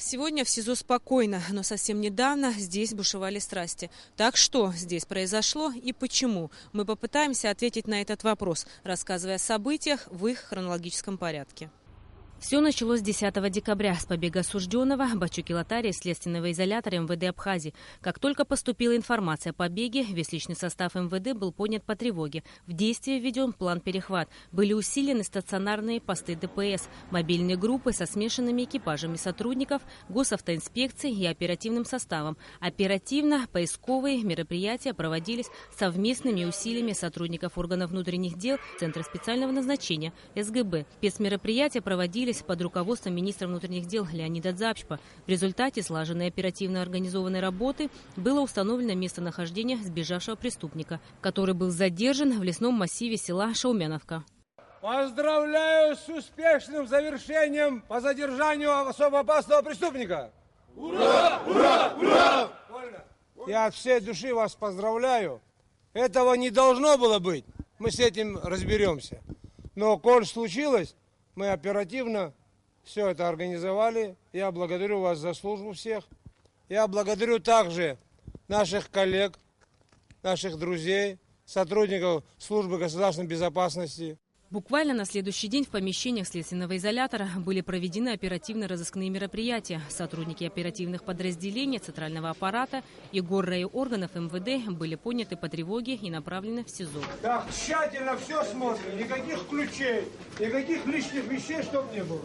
Сегодня в СИЗО спокойно, но совсем недавно здесь бушевали страсти. Так что здесь произошло и почему? Мы попытаемся ответить на этот вопрос, рассказывая о событиях в их хронологическом порядке. Все началось 10 декабря с побега осужденного Бачуки Латари из следственного изолятора МВД Абхазии. Как только поступила информация о побеге, весь личный состав МВД был поднят по тревоге. В действие введен план «Перехват». Были усилены стационарные посты ДПС, мобильные группы со смешанными экипажами сотрудников, госавтоинспекции и оперативным составом. Оперативно-поисковые мероприятия проводились совместными усилиями сотрудников органов внутренних дел Центра специального назначения СГБ. Спецмероприятия проводились под руководством министра внутренних дел Леонида Дзапчпа. В результате слаженной оперативно организованной работы было установлено местонахождение сбежавшего преступника, который был задержан в лесном массиве села Шаумяновка. Поздравляю с успешным завершением по задержанию особо опасного преступника! Ура! Ура! Ура! Я от всей души вас поздравляю. Этого не должно было быть. Мы с этим разберемся. Но коль случилось, мы оперативно все это организовали. Я благодарю вас за службу всех. Я благодарю также наших коллег, наших друзей, сотрудников службы государственной безопасности. Буквально на следующий день в помещениях следственного изолятора были проведены оперативно-розыскные мероприятия. Сотрудники оперативных подразделений центрального аппарата и горрайорганов МВД были подняты по тревоге и направлены в СИЗО. Так, тщательно все смотрим, никаких ключей, никаких лишних вещей, чтобы не было.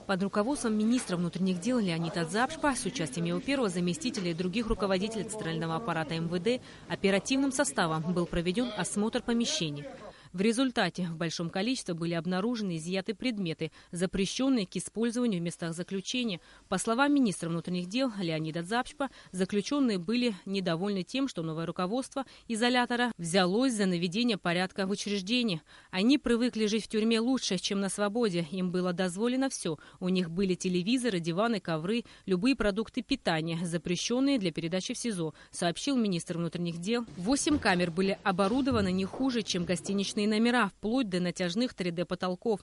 Под руководством министра внутренних дел Леонида Дзапчпа с участием его первого заместителя и других руководителей центрального аппарата МВД оперативным составом был проведен осмотр помещений. В результате в большом количестве были обнаружены и изъяты предметы, запрещенные к использованию в местах заключения. По словам министра внутренних дел Леонида Дзапчпа, заключенные были недовольны тем, что новое руководство изолятора взялось за наведение порядка в учреждении. Они привыкли жить в тюрьме лучше, чем на свободе. Им было дозволено все. У них были телевизоры, диваны, ковры, любые продукты питания, запрещенные для передачи в СИЗО, сообщил министр внутренних дел. 8 камер были оборудованы не хуже, чем гостиничные номера, вплоть до натяжных 3D-потолков.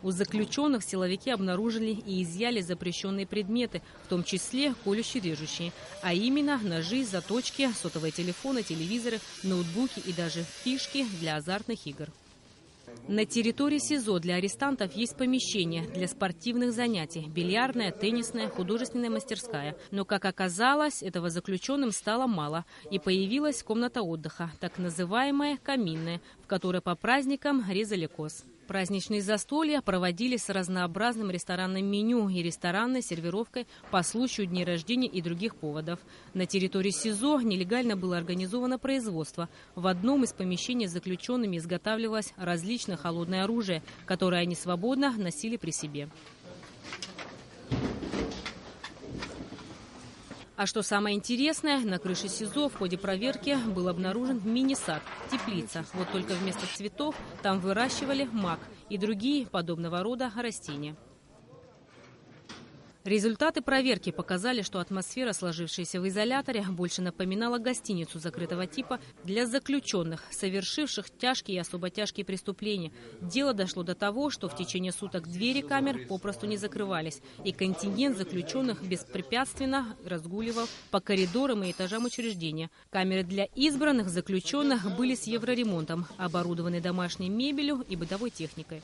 У заключенных силовики обнаружили и изъяли запрещенные предметы, в том числе колюще-режущие, а именно ножи, заточки, сотовые телефоны, телевизоры, ноутбуки и даже фишки для азартных игр. На территории СИЗО для арестантов есть помещение для спортивных занятий, бильярдная, теннисная, художественная мастерская. Но, как оказалось, этого заключенным стало мало, и появилась комната отдыха, так называемая каминная, в которой по праздникам резали коз. Праздничные застолья проводились с разнообразным ресторанным меню и ресторанной сервировкой по случаю дней рождения и других поводов. На территории СИЗО нелегально было организовано производство. В одном из помещений с заключенными изготавливалось различное холодное оружие, которое они свободно носили при себе. А что самое интересное, на крыше СИЗО в ходе проверки был обнаружен мини-сад, теплица. Вот только вместо цветов там выращивали мак и другие подобного рода растения. Результаты проверки показали, что атмосфера, сложившаяся в изоляторе, больше напоминала гостиницу закрытого типа для заключенных, совершивших тяжкие и особо тяжкие преступления. Дело дошло до того, что в течение суток двери камер попросту не закрывались, и контингент заключенных беспрепятственно разгуливал по коридорам и этажам учреждения. Камеры для избранных заключенных были с евроремонтом, оборудованы домашней мебелью и бытовой техникой.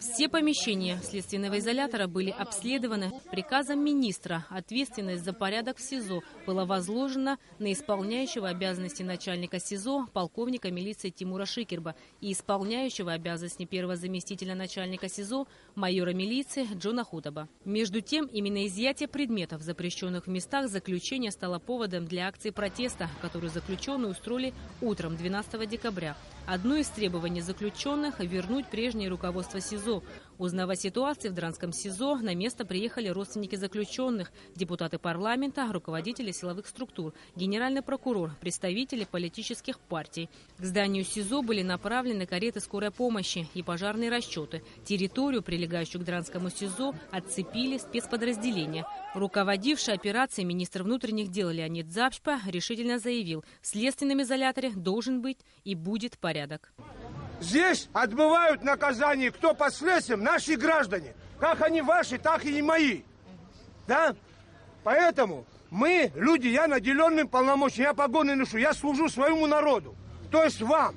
Все помещения следственного изолятора были обследованы. Приказом министра ответственность за порядок в СИЗО была возложена на исполняющего обязанности начальника СИЗО полковника милиции Тимура Шикерба и исполняющего обязанности первого заместителя начальника СИЗО майора милиции Джона Хутаба. Между тем, именно изъятие предметов, запрещенных в местах заключения, стало поводом для акции протеста, которую заключенные устроили утром 12 декабря. Одно из требований заключенных – вернуть прежнее руководство СИЗО СИЗО. Узнав о ситуации в Дранском СИЗО, на место приехали родственники заключенных, депутаты парламента, руководители силовых структур, генеральный прокурор, представители политических партий. К зданию СИЗО были направлены кареты скорой помощи и пожарные расчеты. Территорию, прилегающую к Дранскому СИЗО, отцепили спецподразделения. Руководивший операцией министр внутренних дел Леонид Запшпа решительно заявил, в следственном изоляторе должен быть и будет порядок. Здесь отбывают наказание, кто под следствием, наши граждане. Как они ваши, так и мои. Да? Поэтому мы, люди, я наделенным полномочиями, я погоны ношу, я служу своему народу, то есть вам.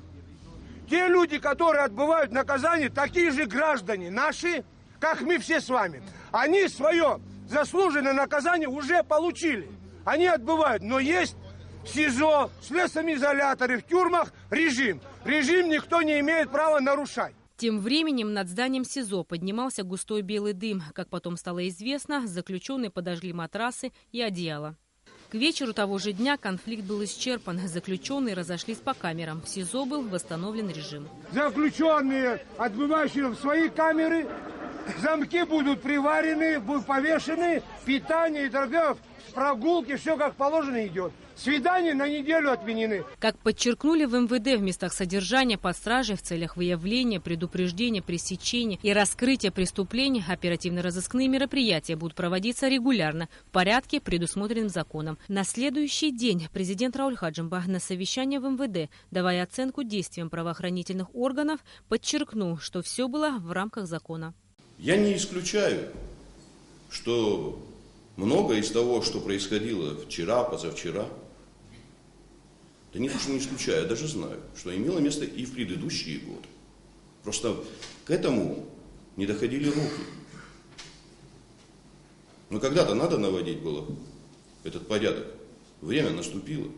Те люди, которые отбывают наказание, такие же граждане наши, как мы все с вами. Они свое заслуженное наказание уже получили. Они отбывают, но есть в СИЗО, в следственном изоляторе, в тюрьмах режим. Режим никто не имеет права нарушать. Тем временем над зданием СИЗО поднимался густой белый дым. Как потом стало известно, заключенные подожгли матрасы и одеяло. К вечеру того же дня конфликт был исчерпан. Заключенные разошлись по камерам. В СИЗО был восстановлен режим. Заключенные, отбывающие в свои камеры, замки будут приварены, будут повешены, питание и торгов, прогулки, все как положено идет. Свидания на неделю отменены. Как подчеркнули в МВД, в местах содержания под стражей в целях выявления, предупреждения, пресечения и раскрытия преступлений оперативно-розыскные мероприятия будут проводиться регулярно в порядке, предусмотренным законом. На следующий день президент Рауль Хаджимба на совещании в МВД, давая оценку действиям правоохранительных органов, подчеркнул, что все было в рамках закона. Я не исключаю, что многое из того, что происходило вчера, позавчера, да не то, что не исключаю, я даже знаю, что имело место и в предыдущие годы. Просто к этому не доходили руки. Но когда-то надо наводить было этот порядок. Время наступило.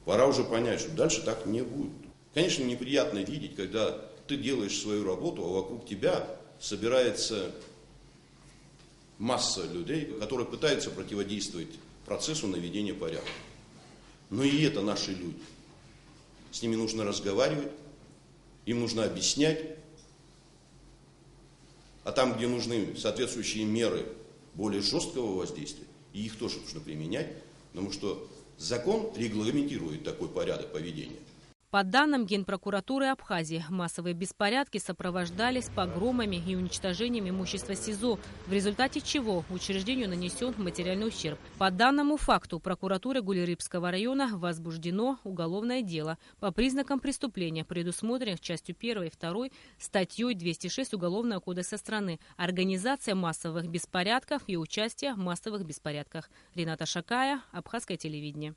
Пора уже понять, что дальше так не будет. Конечно, неприятно видеть, когда ты делаешь свою работу, а вокруг тебя собирается масса людей, которые пытаются противодействовать процессу наведения порядка. Но и это наши люди. С ними нужно разговаривать, им нужно объяснять. А там, где нужны соответствующие меры более жесткого воздействия, и их тоже нужно применять, потому что закон регламентирует такой порядок поведения. По данным Генпрокуратуры Абхазии, массовые беспорядки сопровождались погромами и уничтожением имущества СИЗО, в результате чего учреждению нанесен материальный ущерб. По данному факту прокуратурой Гулерыбского района возбуждено уголовное дело по признакам преступления, предусмотренных частью 1 и 2 статьей 206 Уголовного кодекса страны «Организация массовых беспорядков и участие в массовых беспорядках». Рената Шакая, Абхазское телевидение.